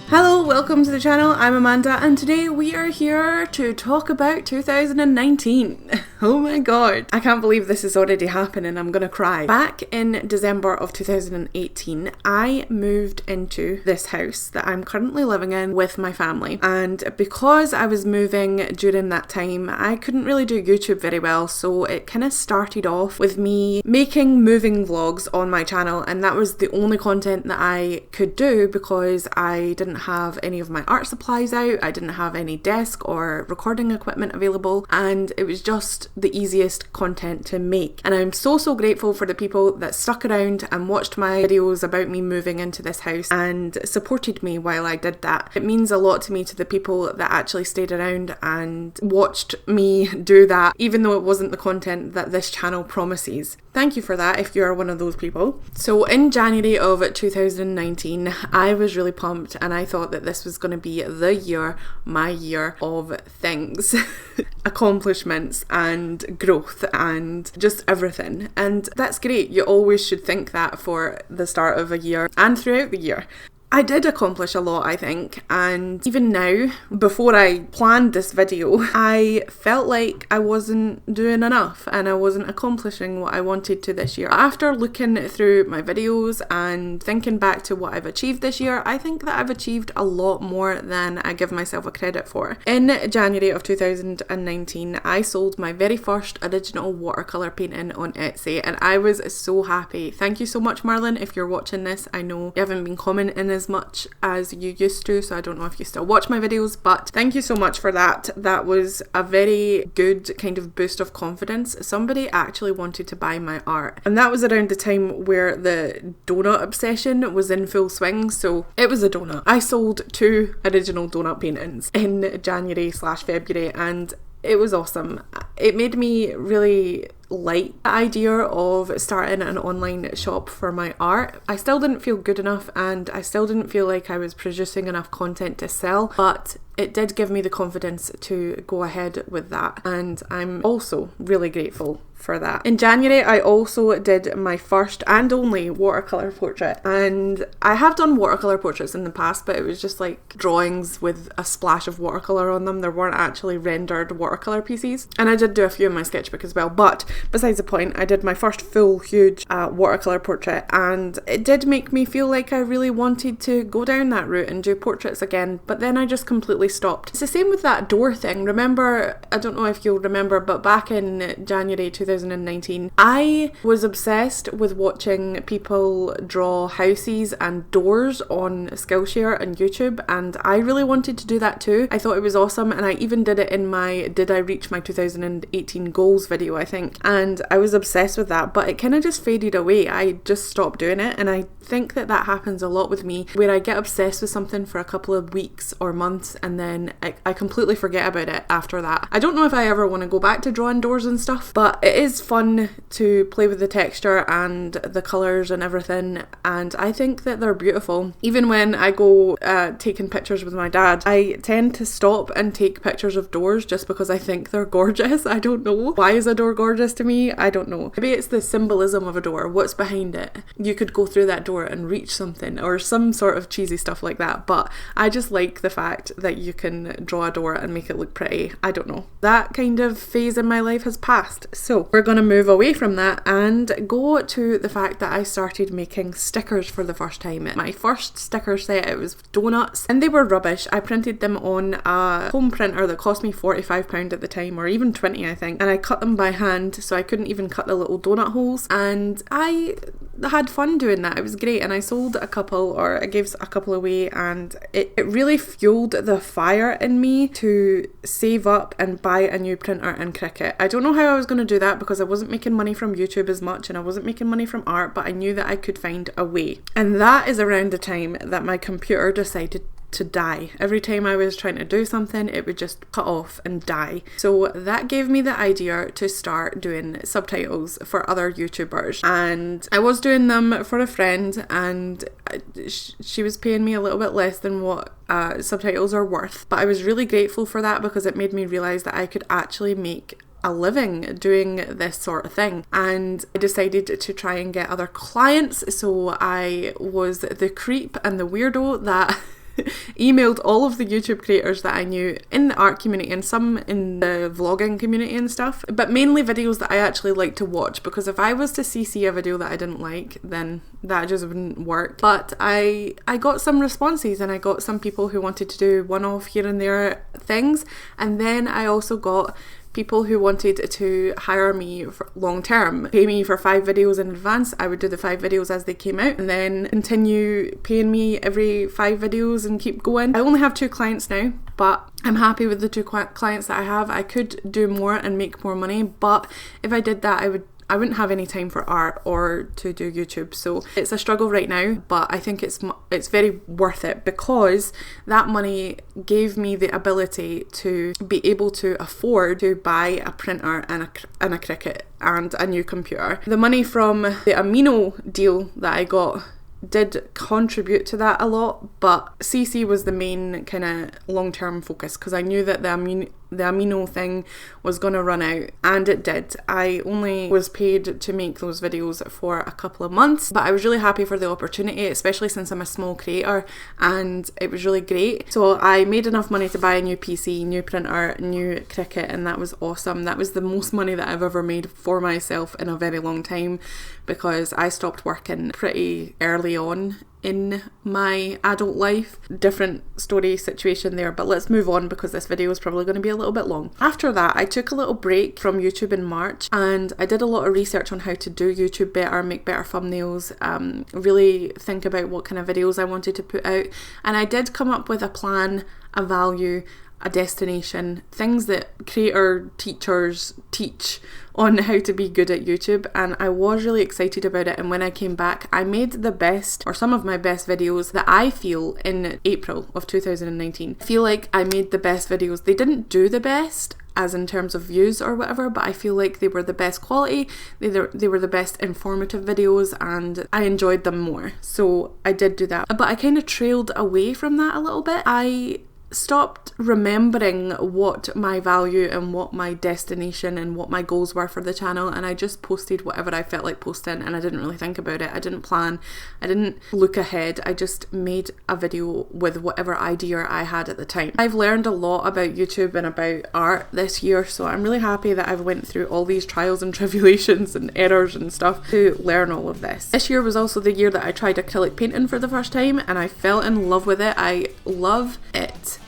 Hello, welcome to the channel. I'm Amanda and today we are here to talk about 2019. Oh my god, I can't believe this is already happening. I'm gonna cry. Back in December of 2018, I moved into this house that I'm currently living in with my family, and because I was moving during that time, I couldn't really do YouTube very well, so it kind of started off with me making moving vlogs on my channel, and that was the only content that I could do because I didn't have any of my art supplies out, I didn't have any desk or recording equipment available, and it was just the easiest content to make. And I'm so grateful for the people that stuck around and watched my videos about me moving into this house and supported me while I did that. It means a lot to me, to the people that actually stayed around and watched me do that, even though it wasn't the content that this channel promises. Thank you for that if you're one of those people. So in January of 2019, I was really pumped and I thought that this was going to be the year, my year of things. Accomplishments and growth and just everything. And that's great. You always should think that for the start of a year and throughout the year. I did accomplish a lot, I think, and even now, before I planned this video, I felt like I wasn't doing enough and I wasn't accomplishing what I wanted to this year. After looking through my videos and thinking back to what I've achieved this year, I think that I've achieved a lot more than I give myself a credit for. In January of 2019, I sold my very first original watercolour painting on Etsy, and I was so happy. Thank you so much, Marlon, if you're watching this. I know you haven't been commenting as much as you used to, so I don't know if you still watch my videos, but thank you so much for that. That was a very good kind of boost of confidence. Somebody actually wanted to buy my art, and that was around the time where the donut obsession was in full swing, so it was a donut. I sold 2 original donut paintings in January/February, and it was awesome. It made me really like the idea of starting an online shop for my art. I still didn't feel good enough and I still didn't feel like I was producing enough content to sell, but it did give me the confidence to go ahead with that, and I'm also really grateful for that. In January, I also did my first and only watercolour portrait, and I have done watercolour portraits in the past, but it was just like drawings with a splash of watercolour on them. There weren't actually rendered watercolour pieces, and I did do a few in my sketchbook as well, but besides the point, I did my first full huge watercolour portrait, and it did make me feel like I really wanted to go down that route and do portraits again, but then I just completely stopped. It's the same with that door thing. Remember, I don't know if you'll remember, but back in January 2019, I was obsessed with watching people draw houses and doors on Skillshare and YouTube, and I really wanted to do that too. I thought it was awesome, and I even did it in my Did I Reach My 2018 Goals video, I think, and I was obsessed with that, but it kind of just faded away. I just stopped doing it, and I think that happens a lot with me, where I get obsessed with something for a couple of weeks or months and then I completely forget about it after that. I don't know if I ever want to go back to drawing doors and stuff, but it is fun to play with the texture and the colours and everything, and I think that they're beautiful. Even when I go taking pictures with my dad, I tend to stop and take pictures of doors just because I think they're gorgeous. I don't know. Why is a door gorgeous to me? I don't know. Maybe it's the symbolism of a door. What's behind it? You could go through that door and reach something, or some sort of cheesy stuff like that, but I just like the fact that you can draw a door and make it look pretty. I don't know. That kind of phase in my life has passed, so we're gonna move away from that and go to the fact that I started making stickers for the first time. My first sticker set, it was donuts, and they were rubbish. I printed them on a home printer that cost me £45 at the time, or even 20 I think, and I cut them by hand, so I couldn't even cut the little donut holes, and I had fun doing that. It was great, and I sold a couple, or I gave a couple away, and it really fueled the fire in me to save up and buy a new printer and Cricut. I don't know how I was going to do that because I wasn't making money from YouTube as much and I wasn't making money from art, but I knew that I could find a way. And that is around the time that my computer decided to die. Every time I was trying to do something, it would just cut off and die. So that gave me the idea to start doing subtitles for other YouTubers, and I was doing them for a friend, and she was paying me a little bit less than what subtitles are worth, but I was really grateful for that because it made me realise that I could actually make a living doing this sort of thing, and I decided to try and get other clients. So I was the creep and the weirdo that emailed all of the YouTube creators that I knew in the art community and some in the vlogging community and stuff, but mainly videos that I actually like to watch, because if I was to CC a video that I didn't like, then that just wouldn't work. But I got some responses, and I got some people who wanted to do one-off here and there things, and then I also got people who wanted to hire me for long term, pay me for 5 videos in advance. I would do the 5 videos as they came out and then continue paying me every 5 videos and keep going. I only have 2 clients now, but I'm happy with the 2 clients that I have. I could do more and make more money, but if I did that, I wouldn't have any time for art or to do YouTube. So it's a struggle right now, but I think it's very worth it, because that money gave me the ability to be able to afford to buy a printer and a Cricut and a new computer. The money from the Amino deal that I got did contribute to that a lot, but CC was the main kind of long-term focus, because I knew that the Amino thing was going to run out, and it did. I only was paid to make those videos for a couple of months, but I was really happy for the opportunity, especially since I'm a small creator, and it was really great. So I made enough money to buy a new PC, new printer, new Cricut, and that was awesome. That was the most money that I've ever made for myself in a very long time, because I stopped working pretty early on in my adult life. Different story situation there, but let's move on, because this video is probably going to be a little bit long. After that, I took a little break from YouTube in March, and I did a lot of research on how to do YouTube better, make better thumbnails, really think about what kind of videos I wanted to put out, and I did come up with a plan, a value, a destination, things that creator teachers teach on how to be good at YouTube, and I was really excited about it. And when I came back, I made the best, or some of my best videos that I feel in April of 2019. I feel like I made the best videos. They didn't do the best as in terms of views or whatever, but I feel like they were the best quality, they were the best informative videos, and I enjoyed them more. So I did do that, but I kind of trailed away from that a little bit. I stopped remembering what my value and what my destination and what my goals were for the channel, and I just posted whatever I felt like posting, and I didn't really think about it. I didn't plan, I didn't look ahead, I just made a video with whatever idea I had at the time. I've learned a lot about YouTube and about art this year, so I'm really happy that I've went through all these trials and tribulations and errors and stuff to learn all of this. This year was also the year that I tried acrylic painting for the first time, and I fell in love with it. I love it.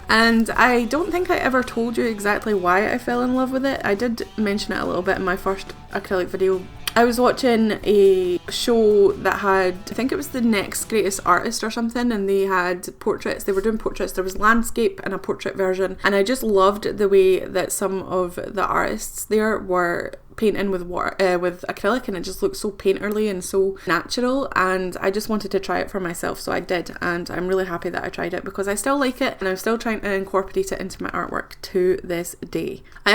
And I don't think I ever told you exactly why I fell in love with it. I did mention it a little bit in my first acrylic video. I was watching a show that had, I think it was The Next Greatest Artist or something, and they had portraits. They were doing portraits. There was landscape and a portrait version, and I just loved the way that some of the artists there were painting with water, with acrylic, and it just looked so painterly and so natural, and I just wanted to try it for myself, so I did, and I'm really happy that I tried it, because I still like it, and I'm still trying to incorporate it into my artwork to this day. I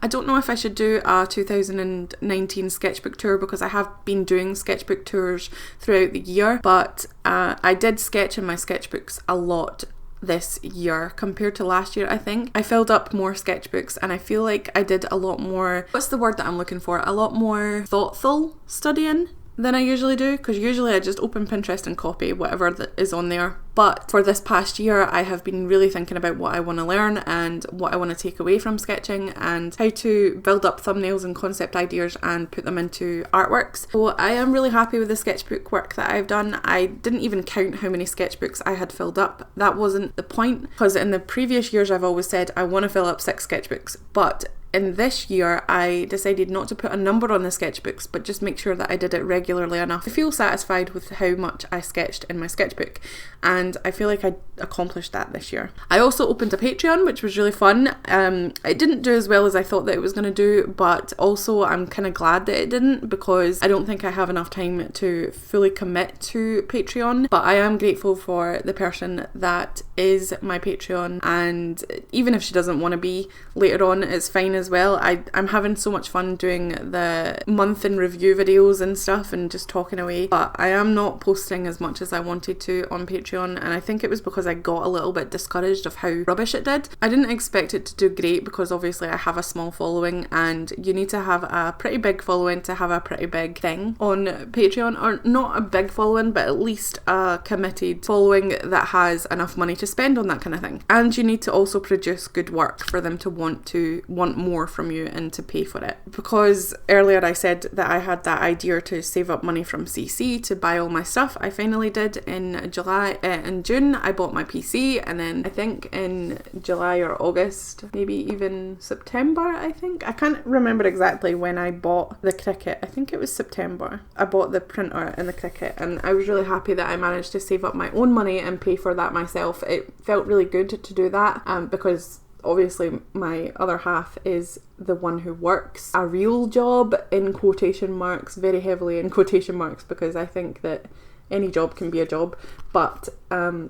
don't know if I should do a 2019 sketchbook tour, because I have been doing sketchbook tours throughout the year, but I did sketch in my sketchbooks a lot this year compared to last year. I think I filled up more sketchbooks, and I feel like I did a lot more, what's the word that I'm looking for, a lot more thoughtful studying than I usually do, because usually I just open Pinterest and copy whatever that is on there. But for this past year, I have been really thinking about what I want to learn and what I want to take away from sketching, and how to build up thumbnails and concept ideas and put them into artworks. So I am really happy with the sketchbook work that I've done. I didn't even count how many sketchbooks I had filled up. That wasn't the point, because in the previous years I've always said I want to fill up 6 sketchbooks, but in this year I decided not to put a number on the sketchbooks, but just make sure that I did it regularly enough to feel satisfied with how much I sketched in my sketchbook, and I feel like I accomplished that this year. I also opened a Patreon, which was really fun. It didn't do as well as I thought that it was going to do, but also I'm kind of glad that it didn't, because I don't think I have enough time to fully commit to Patreon, but I am grateful for the person that is my Patreon, and even if she doesn't want to be later on, it's fine as well. I'm having so much fun doing the month in review videos and stuff and just talking away, but I am not posting as much as I wanted to on Patreon, and I think it was because I got a little bit discouraged of how rubbish it did. I didn't expect it to do great because obviously I have a small following, and you need to have a pretty big following to have a pretty big thing on Patreon, or not a big following, but at least a committed following that has enough money to spend on that kind of thing. And you need to also produce good work for them to want more from you and to pay for it. Because earlier I said that I had that idea to save up money from CC to buy all my stuff. I finally did in June. I bought my PC, and then I think in July or August, maybe even September, I can't remember exactly when I bought the Cricut. I think it was September. I bought the printer and the Cricut, and I was really happy that I managed to save up my own money and pay for that myself. It felt really good to do that, because obviously my other half is the one who works a real job, in quotation marks, very heavily in quotation marks, because I think that any job can be a job, but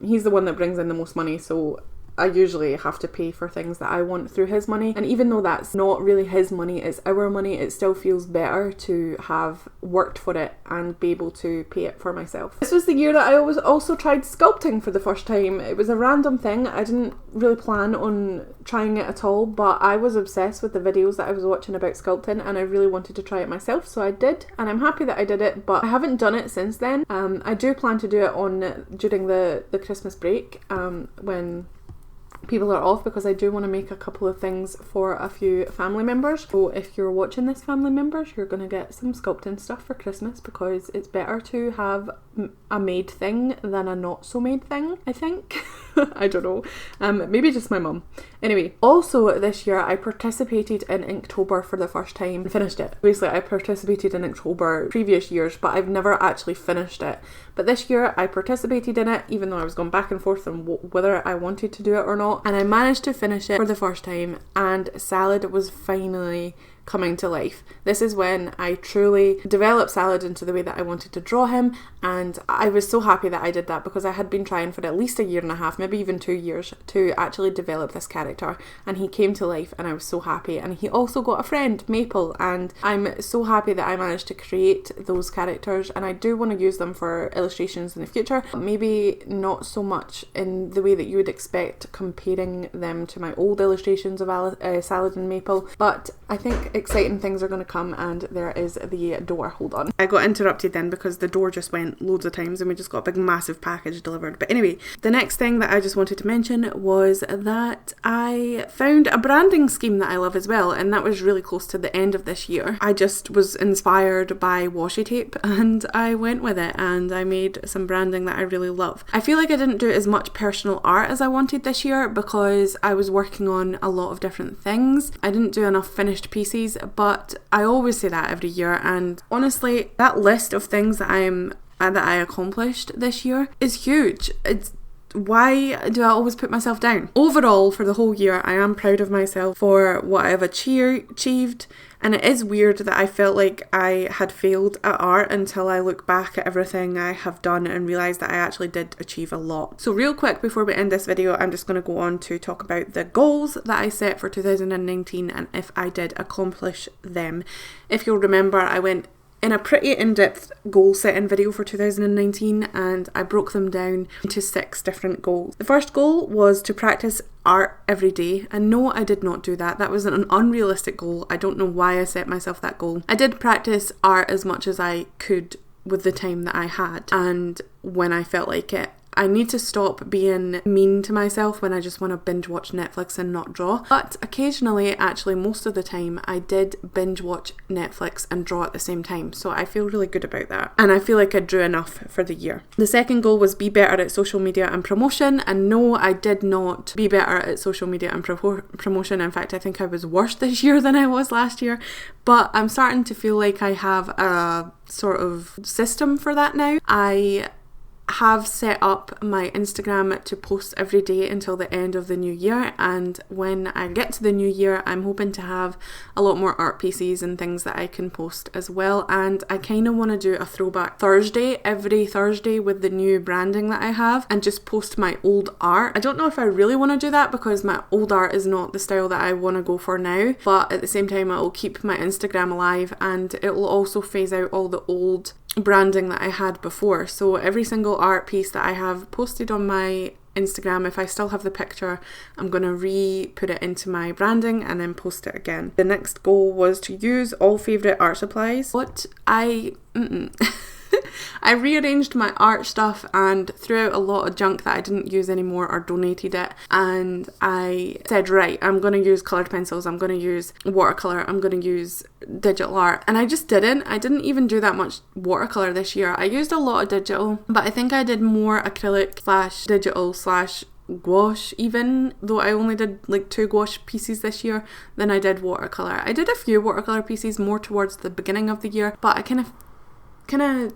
he's the one that brings in the most money, so I usually have to pay for things that I want through his money. And even though that's not really his money, it's our money, it still feels better to have worked for it and be able to pay it for myself. This was the year that I also tried sculpting for the first time. It was a random thing. I didn't really plan on trying it at all, but I was obsessed with the videos that I was watching about sculpting, and I really wanted to try it myself, so I did, and I'm happy that I did it, but I haven't done it since then. I do plan to do it during the Christmas break, when people are off, because I do want to make a couple of things for a few family members. So if you're watching this, family members, you're going to get some sculpting stuff for Christmas, because it's better to have a made thing than a not so made thing, I think. I don't know. Maybe just my mum. Anyway, also this year I participated in Inktober for the first time and finished it. Obviously I participated in Inktober previous years, but I've never actually finished it. But this year I participated in it, even though I was going back and forth on whether I wanted to do it or not, and I managed to finish it for the first time, and Salad was finally coming to life. This is when I truly developed Salad into the way that I wanted to draw him, and I was so happy that I did that, because I had been trying for at least a year and a half, maybe even 2 years, to actually develop this character, and he came to life, and I was so happy. And he also got a friend, Maple, and I'm so happy that I managed to create those characters, and I do want to use them for illustrations in the future. Maybe not so much in the way that you would expect, comparing them to my old illustrations of Salad and Maple, but I think exciting things are going to come, and there is the door. Hold on. I got interrupted then because the door just went loads of times and we just got a big massive package delivered. But anyway, the next thing that I just wanted to mention was that I found a branding scheme that I love as well, and that was really close to the end of this year. I just was inspired by washi tape and I went with it, and I made some branding that I really love. I feel like I didn't do as much personal art as I wanted this year because I was working on a lot of different things. I didn't do enough finished pieces, but I always say that every year, and honestly that list of things that I accomplished this year is huge. Why do I always put myself down? Overall, for the whole year, I am proud of myself for what I have achieved, and it is weird that I felt like I had failed at art until I look back at everything I have done and realise that I actually did achieve a lot. So real quick before we end this video, I'm just going to go on to talk about the goals that I set for 2019 and if I did accomplish them. If you'll remember, I went in a pretty in-depth goal setting video for 2019, and I broke them down into 6 different goals. The first goal was to practice art every day, and no, I did not do that. That was an unrealistic goal. I don't know why I set myself that goal. I did practice art as much as I could with the time that I had and when I felt like it. I need to stop being mean to myself when I just want to binge watch Netflix and not draw. But occasionally, actually most of the time, I did binge watch Netflix and draw at the same time. So I feel really good about that. And I feel like I drew enough for the year. The second goal was be better at social media and promotion. And no, I did not be better at social media and promotion. In fact, I think I was worse this year than I was last year. But I'm starting to feel like I have a sort of system for that now. I have set up my Instagram to post every day until the end of the new year, and when I get to the new year I'm hoping to have a lot more art pieces and things that I can post as well. And I kind of want to do a throwback Thursday every Thursday with the new branding that I have and just post my old art. I don't know if I really want to do that because my old art is not the style that I want to go for now, but at the same time it will keep my Instagram alive and it will also phase out all the old branding that I had before. So every single art piece that I have posted on my Instagram, if I still have the picture, I'm going to re-put it into my branding and then post it again. The next goal was to use all favourite art supplies. I rearranged my art stuff and threw out a lot of junk that I didn't use anymore or donated it, and I said, right, I'm going to use coloured pencils, I'm going to use watercolour, I'm going to use digital art, and I just didn't. I didn't even do that much watercolour this year. I used a lot of digital, but I think I did more acrylic / digital / gouache, even though I only did like 2 gouache pieces this year than I did watercolour. I did a few watercolour pieces more towards the beginning of the year, but I kind of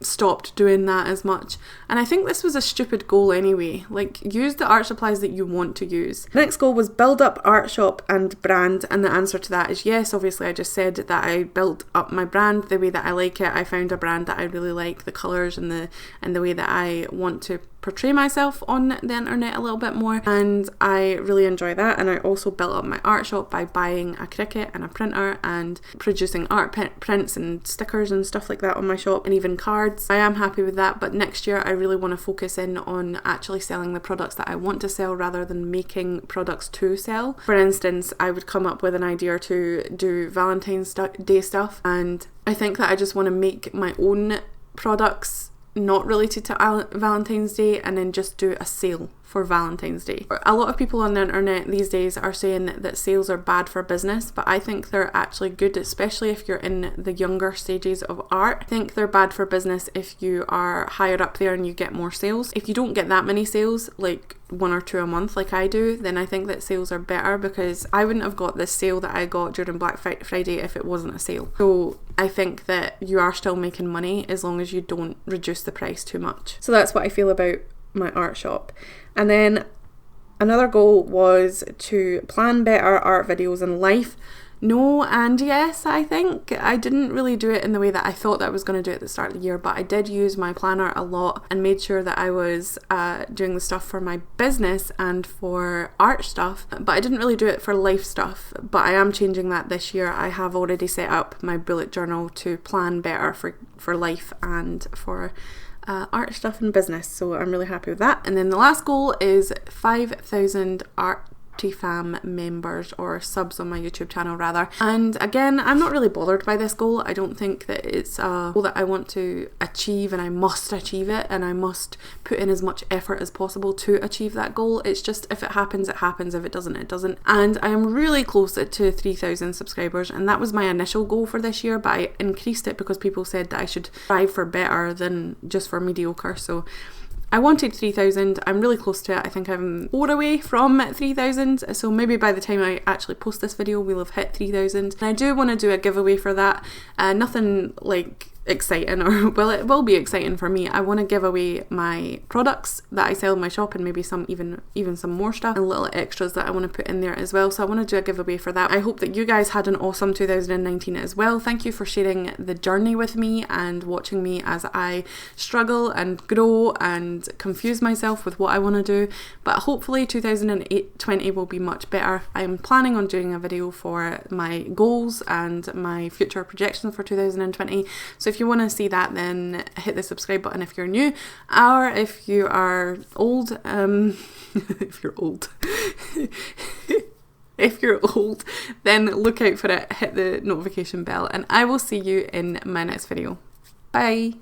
stopped doing that as much, and I think this was a stupid goal anyway. Like, use the art supplies that you want to use. The next goal was build up art shop and brand, and the answer to that is yes. Obviously I just said that I built up my brand the way that I like it. I found a brand that I really like, the colours and the way that I want to portray myself on the internet a little bit more, and I really enjoy that. And I also built up my art shop by buying a Cricut and a printer and producing art prints and stickers and stuff like that on my shop, and even cards. I am happy with that, but next year I really want to focus in on actually selling the products that I want to sell rather than making products to sell. For instance, I would come up with an idea to do Valentine's Day stuff, and I think that I just want to make my own products not related to Valentine's Day and then just do a sale for Valentine's Day. A lot of people on the internet these days are saying that sales are bad for business, but I think they're actually good, especially if you're in the younger stages of art. I think they're bad for business if you are higher up there and you get more sales. If you don't get that many sales, like 1 or 2 a month like I do, then I think that sales are better, because I wouldn't have got this sale that I got during Black Friday if it wasn't a sale. So I think that you are still making money as long as you don't reduce the price too much. So that's what I feel about my art shop. And then another goal was to plan better art videos in life. No and yes, I think. I didn't really do it in the way that I thought that I was going to do it at the start of the year, but I did use my planner a lot and made sure that I was doing the stuff for my business and for art stuff, but I didn't really do it for life stuff. But I am changing that this year. I have already set up my bullet journal to plan better for life and for art stuff and business, so I'm really happy with that. And then the last goal is 5,000 Artifam members, or subs on my YouTube channel rather. And again, I'm not really bothered by this goal. I don't think that it's a goal that I want to achieve and I must achieve it and I must put in as much effort as possible to achieve that goal. It's just, if it happens, it happens. If it doesn't, it doesn't. And I am really close to 3,000 subscribers, and that was my initial goal for this year, but I increased it because people said that I should strive for better than just for mediocre. So I wanted 3,000. I'm really close to it. I think I'm 4 away from 3,000. So maybe by the time I actually post this video, we'll have hit 3,000. And I do want to do a giveaway for that. Nothing like exciting, or well, it will be exciting for me. I want to give away my products that I sell in my shop, and maybe some even some more stuff and little extras that I want to put in there as well. So I want to do a giveaway for that. I hope that you guys had an awesome 2019 as well. Thank you for sharing the journey with me and watching me as I struggle and grow and confuse myself with what I want to do. But hopefully 2020 will be much better. I'm planning on doing a video for my goals and my future projections for 2020. So if you want to see that, then hit the subscribe button if you're new, or if you are old, if you're old, if you're old, then look out for it, hit the notification bell, and I will see you in my next video. Bye!